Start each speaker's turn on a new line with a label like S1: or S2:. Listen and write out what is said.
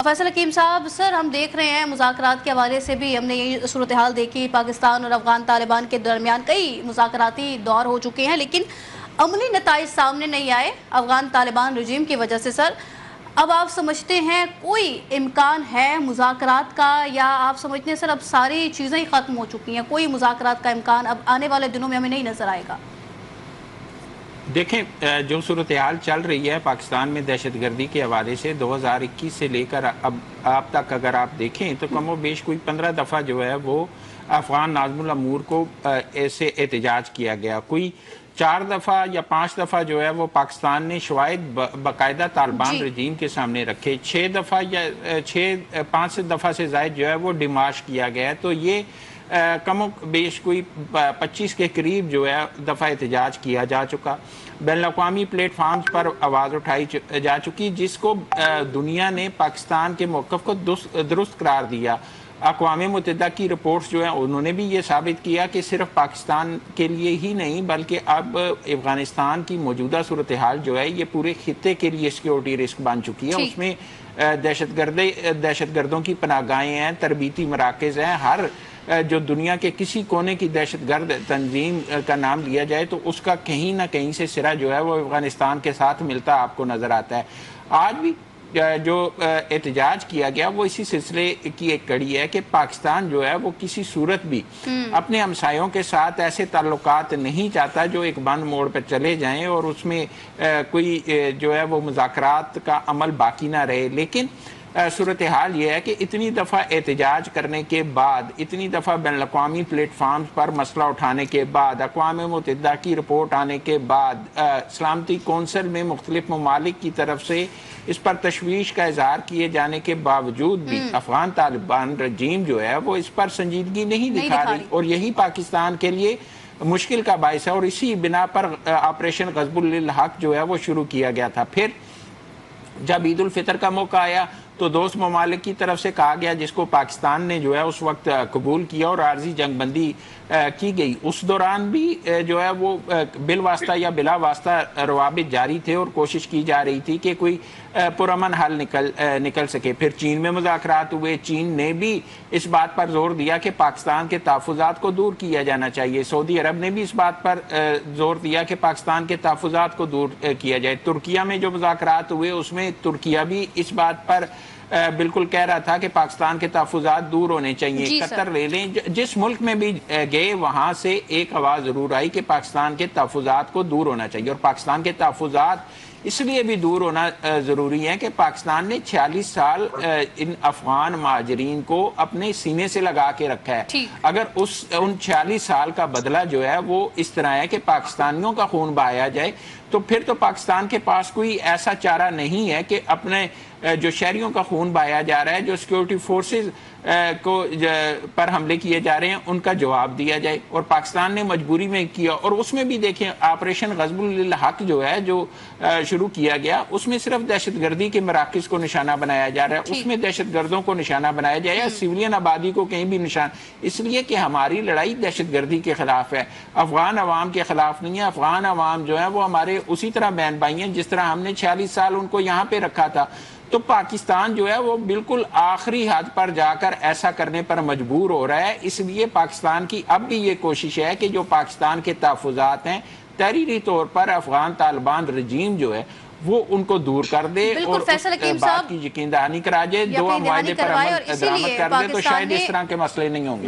S1: فیصل حکیم صاحب، سر ہم دیکھ رہے ہیں مذاکرات کے حوالے سے بھی ہم نے یہ صورتحال دیکھی، پاکستان اور افغان طالبان کے درمیان کئی مذاکراتی دور ہو چکے ہیں لیکن عملی نتائج سامنے نہیں آئے افغان طالبان رجیم کی وجہ سے۔ سر اب آپ سمجھتے ہیں کوئی امکان ہے مذاکرات کا، یا آپ سمجھتے ہیں سر اب ساری چیزیں ہی ختم ہو چکی ہیں، کوئی مذاکرات کا امکان اب آنے والے دنوں میں ہمیں نہیں نظر آئے گا؟
S2: دیکھیں، جو صورتحال چل رہی ہے پاکستان میں دہشت گردی کے حوالے سے 2021 سے لے کر اب تک اگر آپ دیکھیں تو کم و بیش کوئی 15 دفعہ جو ہے وہ افغان ناظم الامور کو ایسے احتجاج کیا گیا، کوئی 4 دفعہ یا 5 دفعہ جو ہے وہ پاکستان نے شواہد باقاعدہ طالبان رجیم کے سامنے رکھے، 6 دفعہ یا 5 دفعہ سے زائد جو ہے وہ ڈیمارش کیا گیا ہے۔ تو یہ کم و بیش کوئی 25 کے قریب جو ہے دفعہ احتجاج کیا جا چکا، بین الاقوامی پلیٹ فارمز پر آواز اٹھائی جا چکی، جس کو دنیا نے پاکستان کے موقف کو درست قرار دیا۔ اقوام متحدہ کی رپورٹس جو ہیں انہوں نے بھی یہ ثابت کیا کہ صرف پاکستان کے لیے ہی نہیں بلکہ اب افغانستان کی موجودہ صورتحال جو ہے یہ پورے خطے کے لیے سیکیورٹی رسک بن چکی ہے۔ اس میں دہشت گردوں کی پناہ گاہیں ہیں، تربیتی مراکز ہیں، ہر جو دنیا کے کسی کونے کی دہشت گرد تنظیم کا نام لیا جائے تو اس کا کہیں نہ کہیں سے سرا جو ہے وہ افغانستان کے ساتھ ملتا آپ کو نظر آتا ہے۔ آج بھی جو احتجاج کیا گیا وہ اسی سلسلے کی ایک کڑی ہے کہ پاکستان جو ہے وہ کسی صورت بھی اپنے ہمسایوں کے ساتھ ایسے تعلقات نہیں چاہتا جو ایک بند موڑ پہ چلے جائیں اور اس میں کوئی جو ہے وہ مذاکرات کا عمل باقی نہ رہے۔ لیکن صورتحال یہ ہے کہ اتنی دفعہ احتجاج کرنے کے بعد، اتنی دفعہ بین الاقوامی پلیٹ فارمز پر مسئلہ اٹھانے کے بعد، اقوام متحدہ کی رپورٹ آنے کے بعد، سلامتی کونسل میں مختلف ممالک کی طرف سے اس پر تشویش کا اظہار کیے جانے کے باوجود بھی افغان طالبان رجیم جو ہے وہ اس پر سنجیدگی نہیں دکھا رہی، اور یہی پاکستان کے لیے مشکل کا باعث ہے۔ اور اسی بنا پر آپریشن غضب للحق جو ہے وہ شروع کیا گیا تھا۔ پھر جب عید الفطر کا موقع آیا تو دوست ممالک کی طرف سے کہا گیا، جس کو پاکستان نے جو ہے اس وقت قبول کیا اور عارضی جنگ بندی کی گئی، اس دوران بھی جو ہے وہ بالواسطہ یا بلا واسطہ روابط جاری تھے اور کوشش کی جا رہی تھی کہ کوئی پرامن حل نکل سکے۔ پھر چین میں مذاکرات ہوئے، چین نے بھی اس بات پر زور دیا کہ پاکستان کے تحفظات کو دور کیا جانا چاہیے، سعودی عرب نے بھی اس بات پر زور دیا کہ پاکستان کے تحفظات کو دور کیا جائے۔ ترکیہ میں جو مذاکرات ہوئے اس میں ترکیہ بھی اس بات پر بالکل کہہ رہا تھا کہ پاکستان کے تحفظات دور ہونے چاہیے۔ قطر لے لیں، جس ملک میں بھی گئے وہاں سے ایک آواز ضرور آئی کہ پاکستان کے تحفظات کو دور ہونا چاہیے، اور پاکستان کے تحفظات اس لیے بھی دور ہونا ضروری ہے کہ پاکستان نے 46 سال ان افغان مہاجرین کو اپنے سینے سے لگا کے رکھا ہے۔ اگر ان 46 سال کا بدلہ جو ہے وہ اس طرح ہے کہ پاکستانیوں کا خون بہایا جائے تو پھر تو پاکستان کے پاس کوئی ایسا چارہ نہیں ہے کہ اپنے جو شہریوں کا خون بہایا جا رہا ہے، جو سیکیورٹی فورسز کو پر حملے کیے جا رہے ہیں، ان کا جواب دیا جائے۔ اور پاکستان نے مجبوری میں کیا، اور اس میں بھی دیکھیں آپریشن غضب للحق جو ہے جو شروع کیا گیا، اس میں صرف دہشت گردی کے مراکز کو نشانہ بنایا جا رہا ہے، اس میں دہشت گردوں کو نشانہ بنایا جائے یا سیولین آبادی کو کہیں بھی نشان، اس لیے کہ ہماری لڑائی دہشت گردی کے خلاف ہے، افغان عوام کے خلاف نہیں ہے۔ افغان عوام جو ہے وہ ہمارے اسی طرح بہن بھائی ہیں جس طرح ہم نے 46 سال ان کو یہاں پہ رکھا تھا۔ تو پاکستان جو ہے وہ بالکل آخری حد پر جا کر ایسا کرنے پر مجبور ہو رہا ہے۔ اس لیے پاکستان کی اب بھی یہ کوشش ہے کہ جو پاکستان کے تحفظات ہیں تحریری طور پر افغان طالبان رجیم جو ہے وہ ان کو دور کر دے اور بات کی یقین دہانی کرا جائے، دو معاہدے پر عمل درآمد کر دے، تو شاید اس طرح کے مسئلے نہیں ہوں گے۔